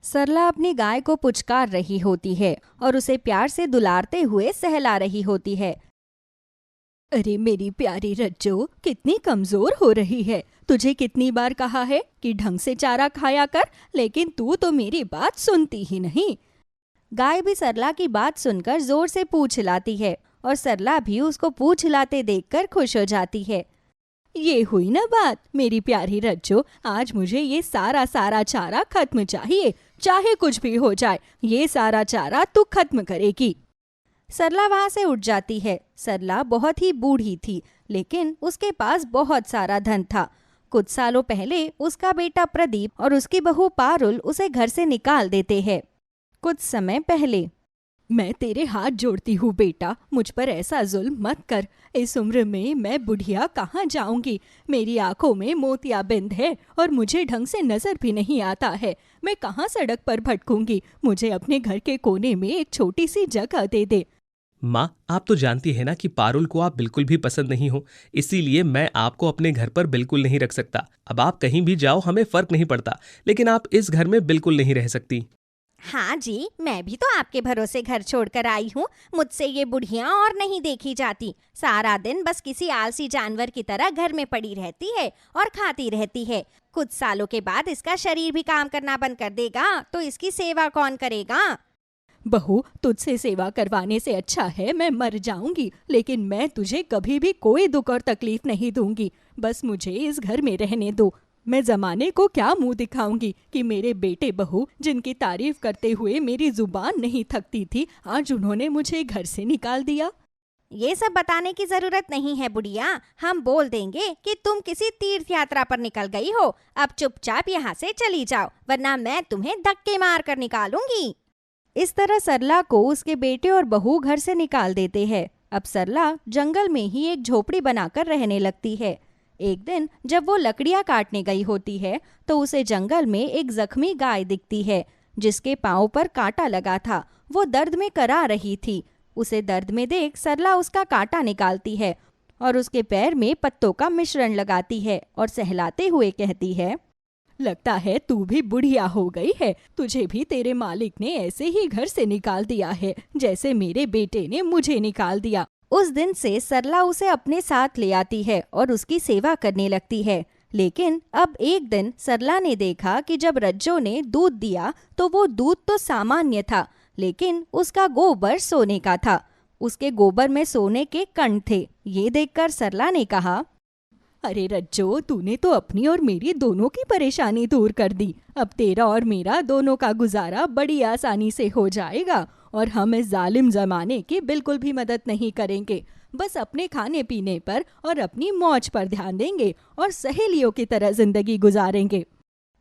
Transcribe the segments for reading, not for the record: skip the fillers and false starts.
सरला अपनी गाय को पुचकार रही होती है और उसे प्यार से दुलारते हुए सहला रही होती है। अरे मेरी प्यारी रज्जो, कितनी कमजोर हो रही है। तुझे कितनी बार कहा है कि ढंग से चारा खाया कर, लेकिन तू तो मेरी बात सुनती ही नहीं। गाय भी सरला की बात सुनकर जोर से पूंछ हिलाती है और सरला भी उसको पूंछ हिलाते देखकर खुश हो जाती है। ये हुई ना बात मेरी प्यारी रज्जो, आज मुझे ये सारा चारा खत्म चाहिए, चाहे कुछ भी हो जाए, ये सारा चारा तू खत्म करेगी। सरला वहां से उठ जाती है। सरला बहुत ही बूढ़ी थी, लेकिन उसके पास बहुत सारा धन था। कुछ सालों पहले उसका बेटा प्रदीप और उसकी बहू पारुल उसे घर से निकाल देते हैं। कुछ समय पहले, मैं तेरे हाथ जोड़ती हूँ बेटा, मुझ पर ऐसा जुल्म मत कर। इस उम्र में मैं बुढ़िया कहाँ जाऊंगी। मेरी आंखों में मोतियाबिंद है और मुझे ढंग से नजर भी नहीं आता है। मैं कहाँ सड़क पर भटकूंगी। मुझे अपने घर के कोने में एक छोटी सी जगह दे दे। माँ, आप तो जानती है ना कि पारुल को आप बिल्कुल भी पसंद नहीं हो, इसीलिए मैं आपको अपने घर पर बिल्कुल नहीं रख सकता। अब आप कहीं भी जाओ, हमें फर्क नहीं पड़ता, लेकिन आप इस घर में बिल्कुल नहीं रह सकती। हाँ जी, मैं भी तो आपके भरोसे घर छोड़कर आई हूँ। मुझसे ये बुढ़िया और नहीं देखी जाती। सारा दिन बस किसी आलसी जानवर की तरह घर में पड़ी रहती है और खाती रहती है। कुछ सालों के बाद इसका शरीर भी काम करना बंद कर देगा, तो इसकी सेवा कौन करेगा? बहू, तुझसे सेवा करवाने से अच्छा है मैं मर जाऊंगी, लेकिन मैं तुझे कभी भी कोई दुख और तकलीफ नहीं दूंगी। बस मुझे इस घर में रहने दो। मैं जमाने को क्या मुंह दिखाऊंगी कि मेरे बेटे बहू, जिनकी तारीफ करते हुए मेरी जुबान नहीं थकती थी, आज उन्होंने मुझे घर से निकाल दिया। ये सब बताने की जरूरत नहीं है बुढ़िया। हम बोल देंगे कि तुम किसी तीर्थ यात्रा पर निकल गई हो। अब चुपचाप यहाँ से चली जाओ, वरना मैं तुम्हें धक्के मार कर निकालूंगी। इस तरह सरला को उसके बेटे और बहू घर से निकाल देते हैं। अब सरला जंगल में ही एक झोपड़ी बनाकर रहने लगती है। एक दिन जब वो लकड़ियां काटने गई होती है, तो उसे जंगल में एक जख्मी गाय दिखती है, जिसके पांव पर कांटा लगा था। वो दर्द में करा रही थी। उसे दर्द में देख सरला उसका कांटा निकालती है और उसके पैर में पत्तों का मिश्रण लगाती है और सहलाते हुए कहती है, लगता है तू भी बुढ़िया हो गई है। तुझे भी तेरे मालिक ने ऐसे ही घर से निकाल दिया है, जैसे मेरे बेटे ने मुझे निकाल दिया। उस दिन से सरला उसे अपने साथ ले आती है और उसकी सेवा करने लगती है। लेकिन अब एक दिन सरला ने देखा कि जब रज्जो ने दूध दिया तो वो दूध तो सामान्य था, लेकिन उसका गोबर सोने का था। उसके गोबर में सोने के कण थे। ये देखकर सरला ने कहा, अरे रज्जो, तूने तो अपनी और मेरी दोनों की परेशानी दूर कर दी। अब तेरा और मेरा दोनों का गुजारा बड़ी आसानी से हो जाएगा और हम इस जालिम जमाने की बिल्कुल भी मदद नहीं करेंगे। बस अपने खाने पीने पर और अपनी मौज पर ध्यान देंगे और सहेलियों की तरह जिंदगी गुजारेंगे।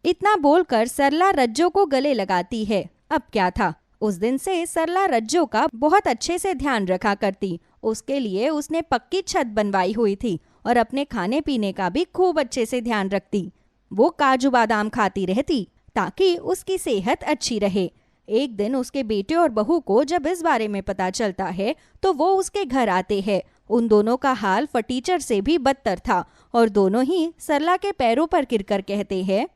इतना बोलकर सरला रज्जो को गले लगाती है। अब क्या था, उस दिन से सरला रज्जो का बहुत अच्छे से ध्यान रखा करती। उसके लिए उसने पक्की छत बनवाई हुई थी और अपने खाने पीने का भी खूब अच्छे से ध्यान रखती। वो काजू बादाम खाती रहती ताकि उसकी सेहत अच्छी रहे। एक दिन उसके बेटे और बहू को जब इस बारे में पता चलता है, तो वो उसके घर आते हैं। उन दोनों का हाल फटीचर से भी बदतर था और दोनों ही सरला के पैरों पर गिरकर कहते हैं,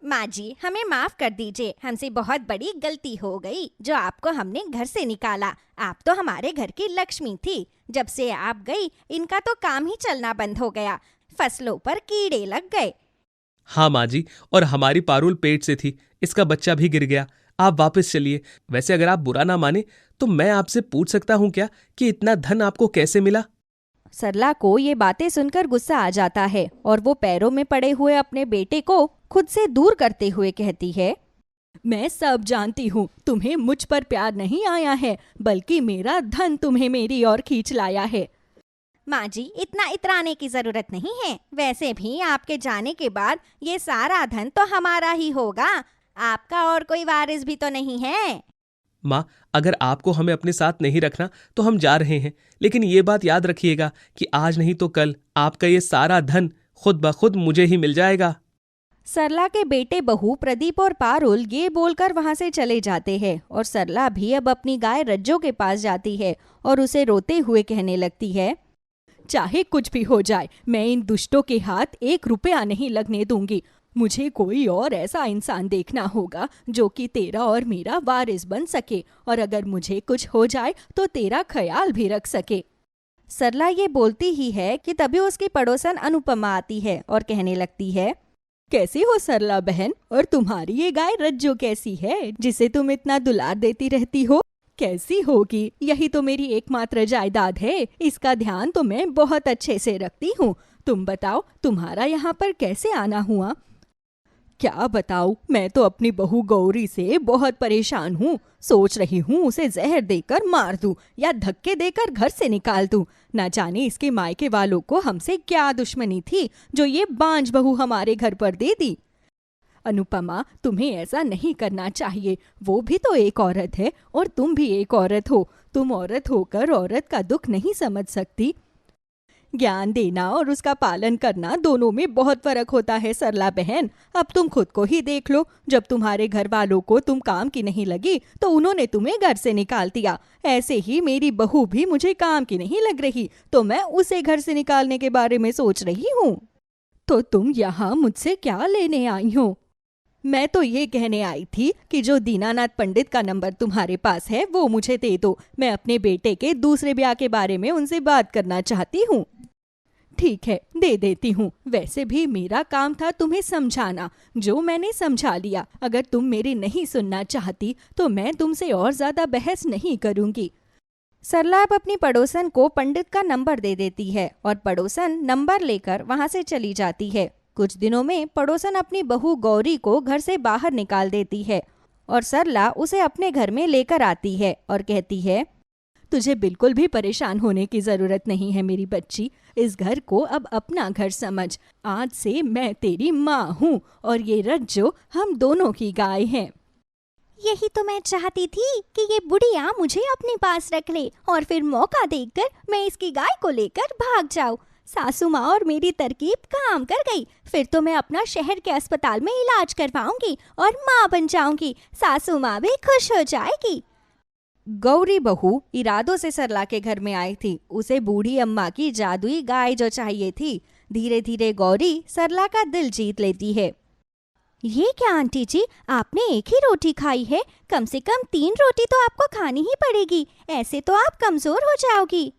माँ जी, हमें माफ कर दीजिए। हमसे बहुत बड़ी गलती हो गई जो आपको हमने घर से निकाला। आप तो हमारे घर की लक्ष्मी थी। जब से आप गई, इनका तो काम ही चलना बंद हो गया। फसलों पर कीड़े लग गए। हाँ माँ जी, और हमारी पारुल पेट से थी, इसका बच्चा भी गिर गया। आप वापस चलिए। वैसे अगर आप बुरा ना माने तो मैं आपसे पूछ सकता हूँ क्या कि इतना धन आपको कैसे मिला? सरला को ये बातें सुनकर गुस्सा आ जाता है और वो पैरों में पड़े हुए अपने बेटे को खुद से दूर करते हुए कहती है, मैं सब जानती हूँ। तुम्हें मुझ पर प्यार नहीं आया है, बल्कि मेरा धन तुम्हें मेरी ओर खींच लाया है। माँ जी, इतना इतराने की जरूरत नहीं है। वैसे भी आपके जाने के बाद ये सारा धन तो हमारा ही होगा। आपका और कोई वारिस भी तो नहीं है। माँ, अगर आपको हमें अपने साथ नहीं रखना तो हम जा रहे हैं, लेकिन ये बात याद रखिएगा कि आज नहीं तो कल आपका ये सारा धन खुद ब खुद मुझे ही मिल जाएगा। सरला के बेटे बहू प्रदीप और पारुल ये बोलकर वहां से चले जाते हैं और सरला भी अब अपनी गाय रज्जो के पास जाती है और उसे रोते हुए कहने लगती है, चाहे कुछ भी हो जाए, मैं इन दुष्टों के हाथ 1 रुपया नहीं लगने दूंगी। मुझे कोई और ऐसा इंसान देखना होगा जो कि तेरा और मेरा वारिस बन सके, और अगर मुझे कुछ हो जाए तो तेरा ख्याल भी रख सके। सरला ये बोलती ही है कि तभी उसकी पड़ोसन अनुपमा आती है और कहने लगती है, कैसी हो सरला बहन, और तुम्हारी ये गाय रज्जो कैसी है जिसे तुम इतना दुलार देती रहती हो? कैसी होगी? यही तो मेरी एकमात्र जायदाद है, इसका ध्यान तो मैं बहुत अच्छे से रखती हूँ। तुम बताओ, तुम्हारा यहाँ पर कैसे आना हुआ? क्या बताऊं, मैं तो अपनी बहू गौरी से बहुत परेशान हूँ। सोच रही हूँ उसे जहर देकर मार दूं या धक्के देकर घर से निकाल दूं। न जाने इसके मायके वालों को हमसे क्या दुश्मनी थी जो ये बांझ बहू हमारे घर पर दे दी। अनुपमा, तुम्हें ऐसा नहीं करना चाहिए। वो भी तो एक औरत है और तुम भी एक औरत हो। तुम औरत होकर औरत का दुख नहीं समझ सकती। ज्ञान देना और उसका पालन करना दोनों में बहुत फर्क होता है सरला बहन। अब तुम खुद को ही देख लो, जब तुम्हारे घर वालों को तुम काम की नहीं लगी तो उन्होंने तुम्हें घर से निकाल दिया। ऐसे ही मेरी बहू भी मुझे काम की नहीं लग रही तो मैं उसे घर से निकालने के बारे में सोच रही हूँ। तो तुम यहाँ मुझसे क्या लेने आई हो? मैं तो ये कहने आई थी कि जो दीनानाथ पंडित का नंबर तुम्हारे पास है वो मुझे दे दो। मैं अपने बेटे के दूसरे ब्याह के बारे में उनसे बात करना चाहती हूँ। ठीक है, दे देती हूँ। वैसे भी मेरा काम था तुम्हें समझाना, जो मैंने समझा लिया। अगर तुम मेरी नहीं सुनना चाहती तो मैं तुमसे और ज्यादा बहस नहीं करूँगी। सरला अब अपनी पड़ोसन को पंडित का नंबर दे देती है और पड़ोसन नंबर लेकर वहां से चली जाती है। कुछ दिनों में पड़ोसन अपनी बहू गौरी को घर से बाहर निकाल देती है और सरला उसे अपने घर में लेकर आती है और कहती है, तुझे बिल्कुल भी परेशान होने की जरूरत नहीं है मेरी बच्ची। इस घर को अब अपना घर समझ। आज से मैं तेरी माँ हूँ और ये रज्जो हम दोनों की गाय है। यही तो मैं चाहती थी कि ये बुढ़िया मुझे अपने पास रख ले और फिर मौका देखकर मैं इसकी गाय को लेकर भाग जाऊं। सासू माँ और मेरी तरकीब काम कर गई। फिर तो मैं अपना शहर के अस्पताल में इलाज करवाऊंगी और माँ बन जाऊंगी। सासू माँ भी खुश हो जाएगी। गौरी बहू इरादों से सरला के घर में आई थी। उसे बूढ़ी अम्मा की जादुई गाय जो चाहिए थी। धीरे धीरे गौरी सरला का दिल जीत लेती है। ये क्या आंटी जी, आपने एक ही रोटी खाई है? कम से कम 3 रोटी तो आपको खानी ही पड़ेगी, ऐसे तो आप कमजोर हो जाओगी।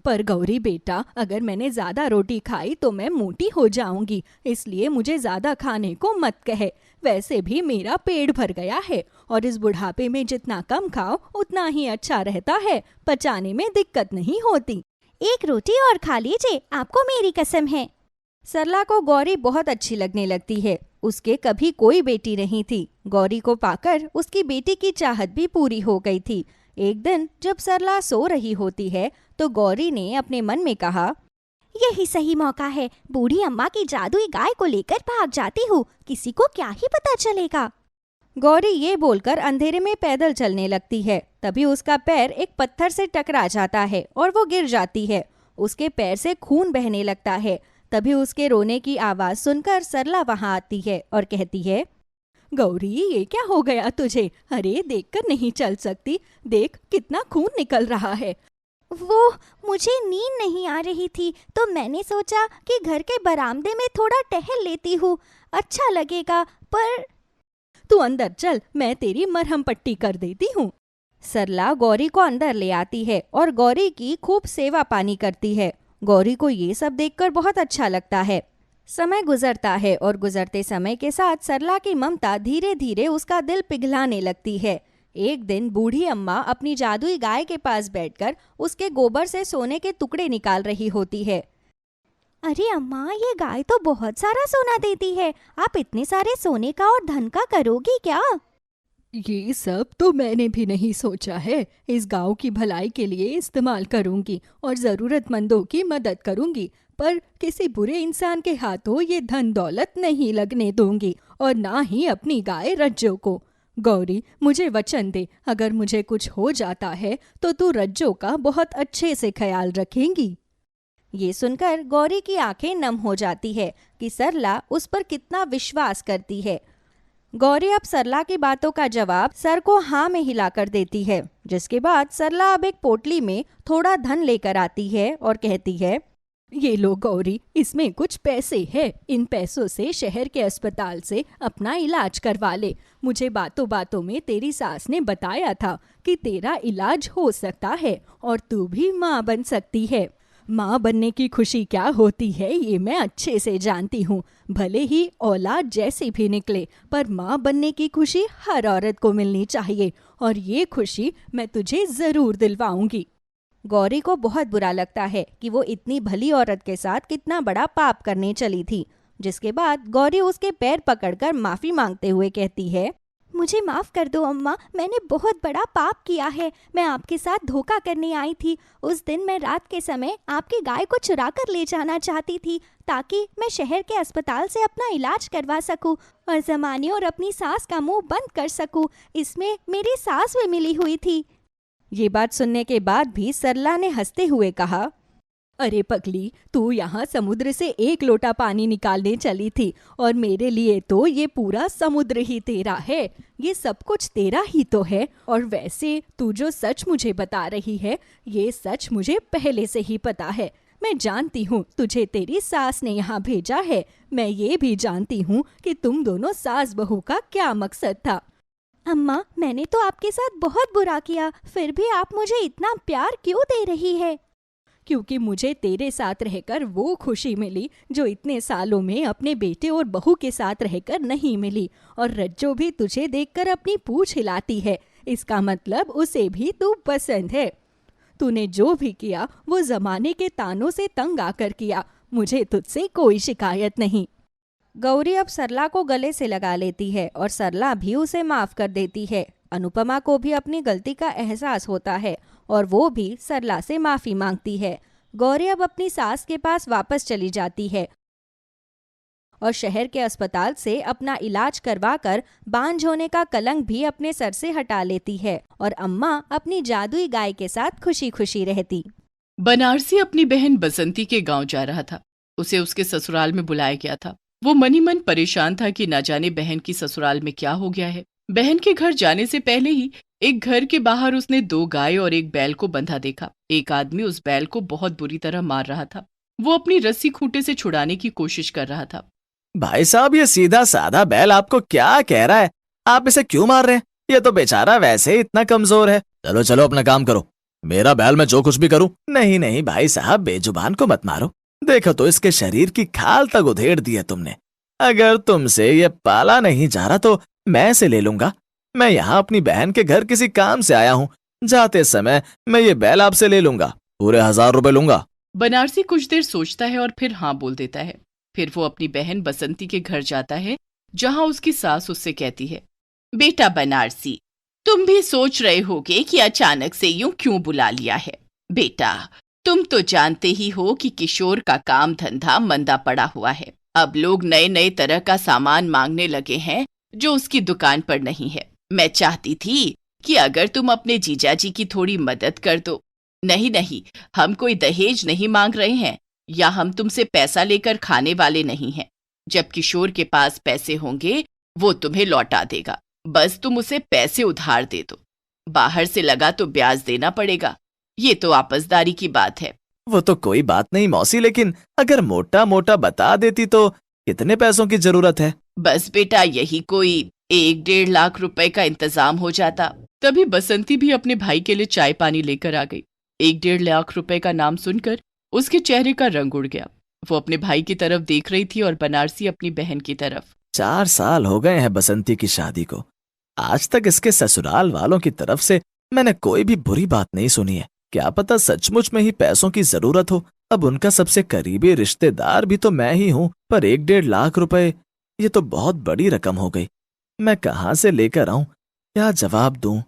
पर गौरी बेटा, अगर मैंने ज्यादा रोटी खाई तो मैं मोटी हो जाऊंगी, इसलिए मुझे ज्यादा खाने को मत कहे। वैसे भी मेरा पेट भर गया है और इस बुढ़ापे में जितना कम खाओ उतना ही अच्छा रहता है। पचाने में दिक्कत नहीं होती। 1 रोटी और खा लीजिए, आपको मेरी कसम है। सरला को गौरी बहुत अच्छी लगने लगती है। उसके कभी कोई बेटी नहीं थी। गौरी को पाकर उसकी बेटी की चाहत भी पूरी हो गई थी। एक दिन जब सरला सो रही होती है तो गौरी ने अपने मन में कहा, यही सही मौका है। बूढ़ी अम्मा की जादुई गाय को लेकर भाग जाती हूँ, किसी को क्या ही पता चलेगा। गौरी ये बोलकर अंधेरे में पैदल चलने लगती है। तभी उसका पैर एक पत्थर से टकरा जाता है और वो गिर जाती है। उसके पैर से खून बहने लगता है। तभी उसके रोने की आवाज सुनकर सरला वहां आती है और कहती है, गौरी ये क्या हो गया तुझे? अरे देखकर नहीं चल सकती, देख कितना खून निकल रहा है। वो मुझे नींद नहीं आ रही थी तो मैंने सोचा कि घर के बरामदे में थोड़ा टहल लेती हूँ, अच्छा लगेगा। पर तू अंदर चल, मैं तेरी मरहम पट्टी कर देती हूँ। सरला गौरी को अंदर ले आती है और गौरी की खूब सेवा पानी करती है। गौरी को ये सब देखकर बहुत अच्छा लगता है। समय गुजरता है और गुजरते समय के साथ सरला की ममता धीरे धीरे उसका दिल पिघलाने लगती है। एक दिन बूढ़ी अम्मा अपनी जादुई गाय के पास बैठकर उसके गोबर से सोने के टुकड़े निकाल रही होती है। अरे अम्मा, ये गाय तो बहुत सारा सोना देती है, आप इतने सारे सोने का और धन का करोगी क्या? ये सब तो मैंने भी नहीं सोचा है। इस गांव की भलाई के लिए इस्तेमाल करूंगी और जरूरतमंदों की मदद करूंगी, पर किसी बुरे इंसान के हाथों ये धन दौलत नहीं लगने दूंगी और ना ही अपनी गाय रज्जो को। गौरी, मुझे वचन दे, अगर मुझे कुछ हो जाता है तो तू रज्जो का बहुत अच्छे से ख्याल रखेंगी। ये सुनकर गौरी की आंखें नम हो जाती है कि सरला उस पर कितना विश्वास करती है। गौरी अब सरला की बातों का जवाब सर को हाँ में हिलाकर देती है, जिसके बाद सरला अब एक पोटली में थोड़ा धन लेकर आती है और कहती है, ये लो गौरी, इसमें कुछ पैसे है। इन पैसों से शहर के अस्पताल से अपना इलाज करवा ले। मुझे बातों बातों में तेरी सास ने बताया था कि तेरा इलाज हो सकता है और तू भी माँ बन सकती है। माँ बनने की खुशी क्या होती है ये मैं अच्छे से जानती हूँ। भले ही औलाद जैसी भी निकले, पर माँ बनने की खुशी हर औरत को मिलनी चाहिए और ये खुशी मैं तुझे जरूर दिलवाऊंगी। गौरी को बहुत बुरा लगता है कि वो इतनी भली औरत के साथ कितना बड़ा पाप करने चली थी। जिसके बाद गौरी उसके पैर पकड़कर माफी मांगते हुए कहती है, मुझे माफ कर दो अम्मा, मैंने बहुत बड़ा पाप किया है। मैं आपके साथ धोखा करने आई थी। उस दिन मैं रात के समय आपकी गाय को चुरा कर ले जाना चाहती थी ताकि मैं शहर के अस्पताल से अपना इलाज करवा सकूं और जमाने और अपनी सास का मुंह बंद कर सकूं। इसमें मेरी सास भी मिली हुई थी। ये बात सुनने के बाद भी सरला ने हंसते हुए कहा, अरे पगली, तू यहाँ समुद्र से 1 लोटा पानी निकालने चली थी और मेरे लिए तो ये पूरा समुद्र ही तेरा है। ये सब कुछ तेरा ही तो है। और वैसे तू जो सच मुझे बता रही है, ये सच मुझे पहले से ही पता है। मैं जानती हूँ तुझे तेरी सास ने यहाँ भेजा है। मैं ये भी जानती हूँ कि तुम दोनों सास बहू का क्या मकसद था। अम्मा, मैंने तो आपके साथ बहुत बुरा किया, फिर भी आप मुझे इतना प्यार क्यों दे रही है? क्योंकि मुझे तेरे साथ रहकर वो खुशी मिली जो इतने सालों में अपने बेटे और बहू के साथ रहकर नहीं मिली। और रज्जो भी तुझे देखकर अपनी पूंछ हिलाती है, इसका मतलब उसे भी तू पसंद है। तूने जो भी किया वो जमाने के तानों से तंग आकर किया। मुझे तुझसे कोई शिकायत नहीं। गौरी अब सरला को गले से लगा लेती है और सरला भी उसे माफ कर देती है। अनुपमा को भी अपनी गलती का एहसास होता है और वो भी सरला से माफी मांगती है। गौरी अब अपनी सास के पास वापस चली जाती है और शहर के अस्पताल से अपना इलाज करवाकर बांझ होने का कलंक भी अपने सर से हटा लेती है और अम्मा अपनी जादुई गाय के साथ खुशी खुशी रहती। बनारसी अपनी बहन बसंती के गांव जा रहा था। उसे उसके ससुराल में बुलाया गया था। वो मन ही मन परेशान था कि ना जाने बहन की ससुराल में क्या हो गया है। बहन के घर जाने से पहले ही एक घर के बाहर उसने 2 गाय और 1 बैल को बंधा देखा। एक आदमी उस बैल को बहुत बुरी तरह मार रहा था। वो अपनी रस्सी खूंटे से छुड़ाने की कोशिश कर रहा था। भाई साहब, ये सीधा साधा बैल आपको क्या कह रहा है? आप इसे क्यों मार रहे हैं? ये तो बेचारा वैसे ही इतना कमजोर है। चलो चलो अपना काम करो। मेरा बैल मैं जो कुछ भी करूं। नहीं नहीं भाई साहब, बेजुबान को मत मारो। देखो तो इसके शरीर की खाल तक उधेड़ दी है तुमने। अगर तुमसे ये पाला नहीं जा रहा तो मैं इसे ले लूंगा। मैं यहाँ अपनी बहन के घर किसी काम से आया हूँ। जाते समय मैं ये बैल आपसे ले लूंगा। पूरे 1000 रुपए लूंगा। बनारसी कुछ देर सोचता है और फिर हाँ बोल देता है। फिर वो अपनी बहन बसंती के घर जाता है, जहाँ उसकी सास उससे कहती है, बेटा बनारसी, तुम भी सोच रहे होगे कि अचानक से यूं क्यों बुला लिया है। बेटा, तुम तो जानते ही हो कि किशोर का काम धंधा मंदा पड़ा हुआ है। अब लोग नए नए तरह का सामान मांगने लगे हैं जो उसकी दुकान पर नहीं है। मैं चाहती थी कि अगर तुम अपने जीजाजी की थोड़ी मदद कर दो। नहीं नहीं, हम कोई दहेज नहीं मांग रहे हैं या हम तुमसे पैसा लेकर खाने वाले नहीं हैं। जब किशोर के पास पैसे होंगे वो तुम्हें लौटा देगा। बस तुम उसे पैसे उधार दे दो। बाहर से लगा तो ब्याज देना पड़ेगा। ये तो आपसदारी की बात है। वो तो कोई बात नहीं मौसी, लेकिन अगर मोटा मोटा बता देती तो कितने पैसों की जरूरत है? बस बेटा, यही कोई 1-1.5 लाख रुपए का इंतजाम हो जाता। तभी बसंती भी अपने भाई के लिए चाय पानी लेकर आ गई। 1-1.5 लाख रुपए का नाम सुनकर उसके चेहरे का रंग उड़ गया। वो अपने भाई की तरफ देख रही थी और बनारसी अपनी बहन की तरफ। 4 साल हो गए हैं बसंती की शादी को। आज तक इसके ससुराल वालों की तरफ से मैंने कोई भी बुरी बात नहीं सुनी है। क्या पता सचमुच में ही पैसों की जरूरत हो। अब उनका सबसे करीबी रिश्तेदार भी तो मैं ही हूँ, पर 1-1.5 लाख रुपए, ये तो बहुत बड़ी रकम हो गई। मैं कहाँ से लेकर आऊं? क्या जवाब दूं?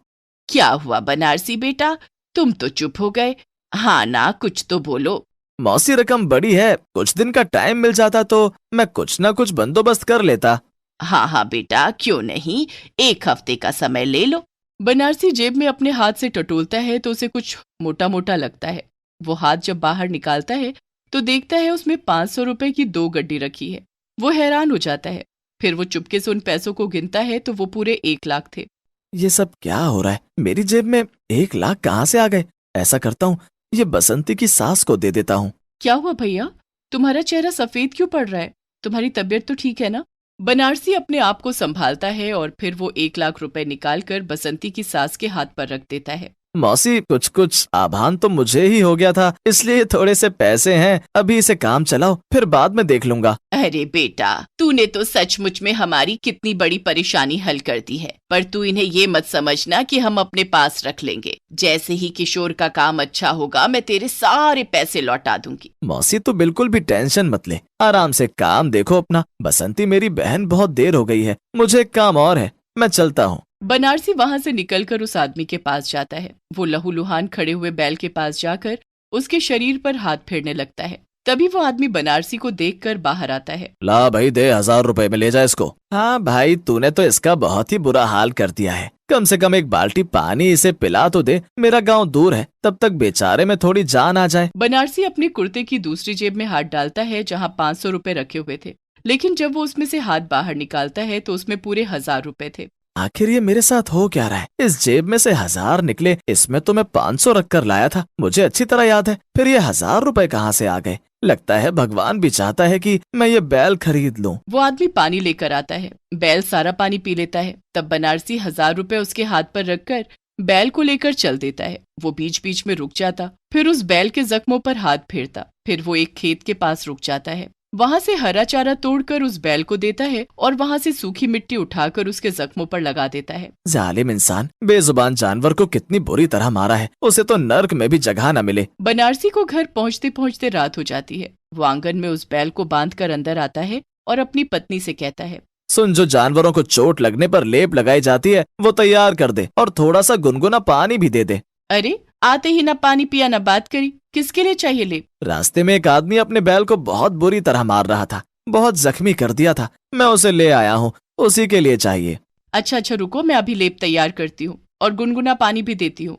क्या हुआ बनारसी बेटा, तुम तो चुप हो गए। हाँ ना, कुछ तो बोलो। मौसी, रकम बड़ी है। कुछ दिन का टाइम मिल जाता तो मैं कुछ ना कुछ बंदोबस्त कर लेता। हाँ हाँ बेटा, क्यों नहीं, 1 हफ्ते का समय ले लो। बनारसी जेब में अपने हाथ से टटोलता है तो उसे कुछ मोटा मोटा लगता है। वो हाथ जब बाहर निकालता है तो देखता है उसमें 500 रुपए की 2 गड्डी रखी है। वो हैरान हो जाता है। फिर वो चुपके से उन पैसों को गिनता है तो वो पूरे 1 लाख थे। ये सब क्या हो रहा है? मेरी जेब में 1 लाख कहाँ से आ गए? ऐसा करता हूँ, ये बसंती की सास को दे देता हूँ। क्या हुआ भैया, तुम्हारा चेहरा सफेद क्यों पड़ रहा है? तुम्हारी तबीयत तो ठीक है ना? बनारसी अपने आप को संभालता है और फिर वो 1 लाख रुपए निकालकर बसंती की सास के हाथ पर रख देता है। मौसी, कुछ कुछ आभान तो मुझे ही हो गया था, इसलिए थोड़े से पैसे हैं, अभी इसे काम चलाओ, फिर बाद में देख लूंगा। अरे बेटा, तूने तो सचमुच में हमारी कितनी बड़ी परेशानी हल कर दी है, पर तू इन्हें ये मत समझना कि हम अपने पास रख लेंगे। जैसे ही किशोर का काम अच्छा होगा मैं तेरे सारे पैसे लौटा दूंगी। मौसी, तो बिल्कुल भी टेंशन मत ले, आराम से काम देखो अपना। बसंती मेरी बहन, बहुत देर हो गई है, मुझे एक काम और है, मैं चलता हूँ। बनारसी वहां से निकलकर उस आदमी के पास जाता है। वो लहूलुहान खड़े हुए बैल के पास जाकर उसके शरीर पर हाथ फेरने लगता है। तभी वो आदमी बनारसी को देखकर बाहर आता है। ला भाई, दे 1000 रुपए में ले जा इसको। हाँ भाई, तूने तो इसका बहुत ही बुरा हाल कर दिया है, कम से कम एक बाल्टी पानी इसे पिला तो दे, मेरा गांव दूर है, तब तक बेचारे में थोड़ी जान आ जाए। बनारसी अपने कुर्ते की दूसरी जेब में हाथ डालता है जहाँ 500 रुपए रखे हुए थे, लेकिन जब वो उसमें से हाथ बाहर निकालता है तो उसमें पूरे 1000 रुपए थे। आखिर ये मेरे साथ हो क्या रहा है? इस जेब में से 1000 निकले, इसमें तो मैं 500 रख कर लाया था, मुझे अच्छी तरह याद है, फिर ये 1000 रुपए कहाँ से आ गए? लगता है भगवान भी चाहता है कि मैं ये बैल खरीद लूं। वो आदमी पानी लेकर आता है। बैल सारा पानी पी लेता है। तब बनारसी 1000 रुपए उसके हाथ पर रखकर बैल को लेकर चल देता है। वो बीच बीच में रुक जाता, फिर उस बैल के जख्मों पर हाथ फेरता। फिर वो एक खेत के पास रुक जाता है, वहां से हरा चारा तोड़कर उस बैल को देता है और वहां से सूखी मिट्टी उठाकर उसके जख्मों पर लगा देता है। जालिम इंसान, बेजुबान जानवर को कितनी बुरी तरह मारा है, उसे तो नर्क में भी जगह न मिले। बनारसी को घर पहुंचते पहुंचते रात हो जाती है। वो आंगन में उस बैल को बांधकर अंदर आता है और अपनी पत्नी से कहता है, सुन, जो जानवरों को चोट लगने पर लेप लगाई जाती है वो तैयार कर दे और थोड़ा सा गुनगुना पानी भी दे दे। अरे आते ही ना पानी पिया ना बात करी, किसके लिए चाहिए लेप? रास्ते में एक आदमी अपने बैल को बहुत बुरी तरह मार रहा था, बहुत जख्मी कर दिया था, मैं उसे ले आया हूँ, उसी के लिए चाहिए। अच्छा रुको, मैं अभी लेप तैयार करती हूँ और गुनगुना पानी भी देती हूँ।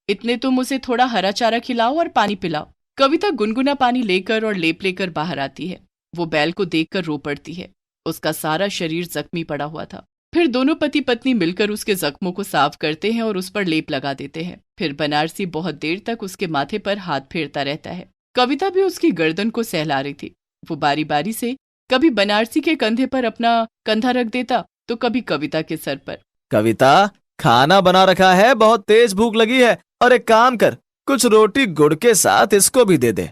इतने तुम उसे थोड़ा हरा चारा खिलाओ और पानी पिलाओ। कविता गुनगुना पानी लेकर और लेप लेकर बाहर आती है। वो बैल को देखकर रो पड़ती है। उसका सारा शरीर जख्मी पड़ा हुआ था। फिर दोनों पति पत्नी मिलकर उसके जख्मों को साफ करते हैं और उस पर लेप लगा देते हैं। फिर बनारसी बहुत देर तक उसके माथे पर हाथ फेरता रहता है। कविता भी उसकी गर्दन को सहला रही थी। वो बारी बारी से कभी बनारसी के कंधे पर अपना कंधा रख देता तो कभी कविता के सर पर। कविता, खाना बना रखा है, बहुत तेज भूख लगी है, और एक काम कर, कुछ रोटी गुड़ के साथ इसको भी दे दे।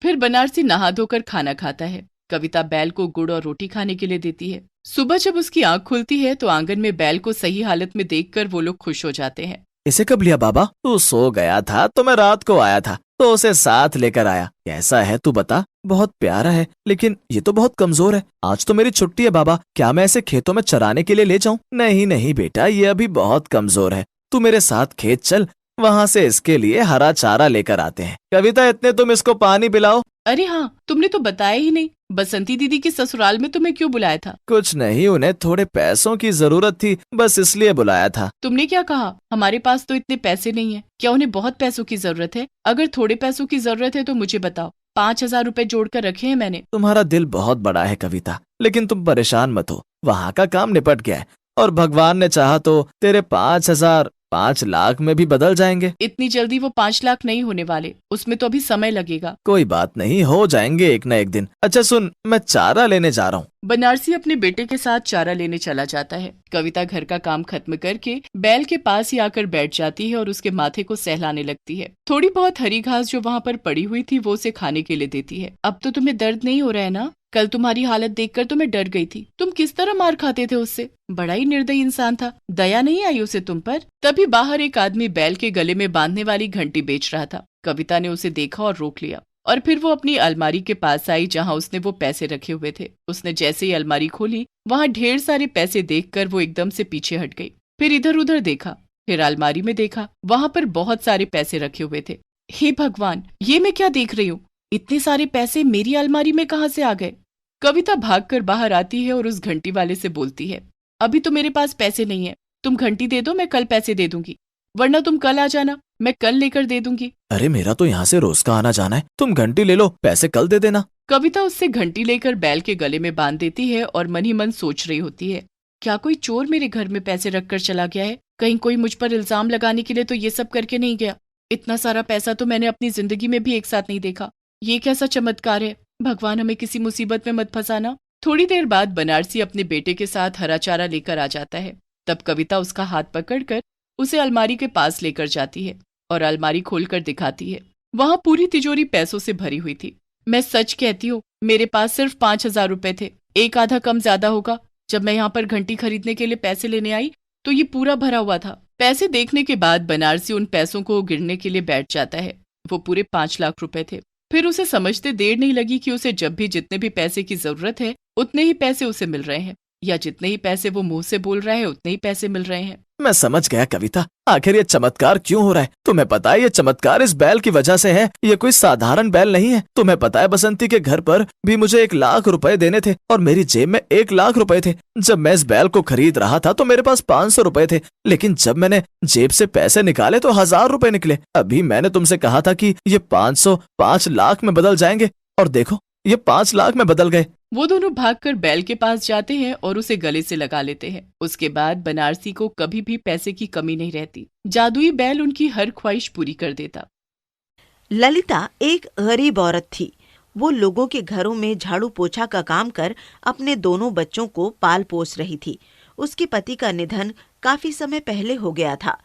फिर बनारसी नहा धोकर खाना खाता है। कविता बैल को गुड़ और रोटी खाने के लिए देती है। सुबह जब उसकी आंख खुलती है तो आंगन में बैल को सही हालत में देखकर वो लोग खुश हो जाते हैं। इसे कब लिया बाबा? तू सो गया था तो मैं रात को आया था तो उसे साथ लेकर आया। कैसा है तू बता? बहुत प्यारा है, लेकिन ये तो बहुत कमजोर है। आज तो मेरी छुट्टी है बाबा, क्या मैं इसे खेतों में चराने के लिए ले जाऊं? नहीं नहीं बेटा, ये अभी बहुत कमजोर है, तू मेरे साथ खेत चल, वहाँ से इसके लिए हरा चारा लेकर आते हैं। कविता, इतने तुम इसको पानी पिलाओ। अरे हाँ, तुमने तो बताया ही नहीं। बसंती दीदी के ससुराल में तुम्हें क्यों बुलाया था? कुछ नहीं, उन्हें थोड़े पैसों की जरूरत थी, बस इसलिए बुलाया था। तुमने क्या कहा? हमारे पास तो इतने पैसे नहीं है। क्या उन्हें बहुत पैसों की जरूरत है? अगर थोड़े पैसों की जरूरत है तो मुझे बताओ। 5000 रुपए जोड़कर रखे हैं मैंने। तुम्हारा दिल बहुत बड़ा है कविता, लेकिन तुम परेशान मत हो, वहाँ का काम निपट गया है और भगवान ने चाहा तो तेरे 5000 5 लाख में भी बदल जाएंगे। इतनी जल्दी वो 5 लाख नहीं होने वाले, उसमें तो अभी समय लगेगा। कोई बात नहीं, हो जाएंगे एक न एक दिन। अच्छा सुन, मैं चारा लेने जा रहा हूँ। बनारसी अपने बेटे के साथ चारा लेने चला जाता है। कविता घर का काम खत्म करके बैल के पास ही आकर बैठ जाती है और उसके माथे को सहलाने लगती है। थोड़ी बहुत हरी घास जो वहाँ पर पड़ी हुई थी वो उसे खाने के लिए देती है। अब तो तुम्हें दर्द नहीं हो रहा है ना? कल तुम्हारी हालत देखकर तो मैं डर गई थी। तुम किस तरह मार खाते थे उससे। बड़ा ही निर्दयी इंसान था, दया नहीं आई उसे तुम पर। तभी बाहर एक आदमी बैल के गले में बांधने वाली घंटी बेच रहा था। कविता ने उसे देखा और रोक लिया और फिर वो अपनी अलमारी के पास आई जहाँ उसने वो पैसे रखे हुए थे। उसने जैसे ही अलमारी खोली, वहाँ ढेर सारे पैसे देखकर वो एकदम से पीछे हट गई। फिर इधर उधर देखा, फिर अलमारी में देखा, वहाँ पर बहुत सारे पैसे रखे हुए थे। हे भगवान, ये मैं क्या देख रही हूँ? इतने सारे पैसे मेरी अलमारी में कहाँ से आ गए? कविता भागकर बाहर आती है और उस घंटी वाले से बोलती है, अभी तो मेरे पास पैसे नहीं है, तुम घंटी दे दो, मैं कल पैसे दे दूंगी, वरना तुम कल आ जाना, मैं कल लेकर दे दूंगी। अरे मेरा तो यहाँ से रोज का आना जाना है, तुम घंटी ले लो, पैसे कल दे देना। कविता उससे घंटी लेकर बैल के गले में बांध देती है और मन ही मन सोच रही होती है, क्या कोई चोर मेरे घर में पैसे रखकर चला गया है? कहीं कोई मुझ पर इल्जाम लगाने के लिए तो ये सब करके नहीं गया। इतना सारा पैसा तो मैंने अपनी जिंदगी में भी एक साथ नहीं देखा। ये कैसा चमत्कार है? भगवान हमें किसी मुसीबत में मत फंसाना। थोड़ी देर बाद बनारसी अपने बेटे के साथ हरा चारा लेकर आ जाता है। तब कविता उसका हाथ पकड़कर उसे अलमारी के पास लेकर जाती है और अलमारी खोलकर दिखाती है। वहां पूरी तिजोरी पैसों से भरी हुई थी। मैं सच कहती हूँ, मेरे पास सिर्फ 5,000 रुपए थे, एक आधा कम ज्यादा होगा। जब मैं यहाँ पर घंटी खरीदने के लिए पैसे लेने आई तो ये पूरा भरा हुआ था। पैसे देखने के बाद बनारसी उन पैसों को गिनने के लिए बैठ जाता है। वो पूरे 5 लाख रुपए थे। फिर उसे समझते देर नहीं लगी कि उसे जब भी जितने भी पैसे की जरूरत है उतने ही पैसे उसे मिल रहे हैं, या जितने ही पैसे वो मुंह से बोल रहा है उतने ही पैसे मिल रहे हैं। मैं समझ गया कविता, आखिर ये चमत्कार क्यों हो रहा है। तुम्हें पता है ये चमत्कार इस बैल की वजह से है। ये कोई साधारण बैल नहीं है। तुम्हें पता है बसंती के घर पर भी मुझे 1 लाख रुपए देने थे और मेरी जेब में 1 लाख रुपए थे। जब मैं इस बैल को खरीद रहा था तो मेरे पास 500 रुपए थे, लेकिन जब मैंने जेब से पैसे निकाले तो 1,000 रुपए निकले। अभी मैंने तुमसे कहा था कि ये 500 5 लाख में बदल जाएंगे, और देखो ये 5 लाख में बदल गए। वो दोनों भागकर बैल के पास जाते हैं और उसे गले से लगा लेते हैं। उसके बाद बनारसी को कभी भी पैसे की कमी नहीं रहती। जादुई बैल उनकी हर ख्वाहिश पूरी कर देता। ललिता एक गरीब औरत थी। वो लोगों के घरों में झाड़ू पोछा का काम कर अपने दोनों बच्चों को पाल पोस रही थी। उसके पति का निधन काफी समय पहले हो गया था।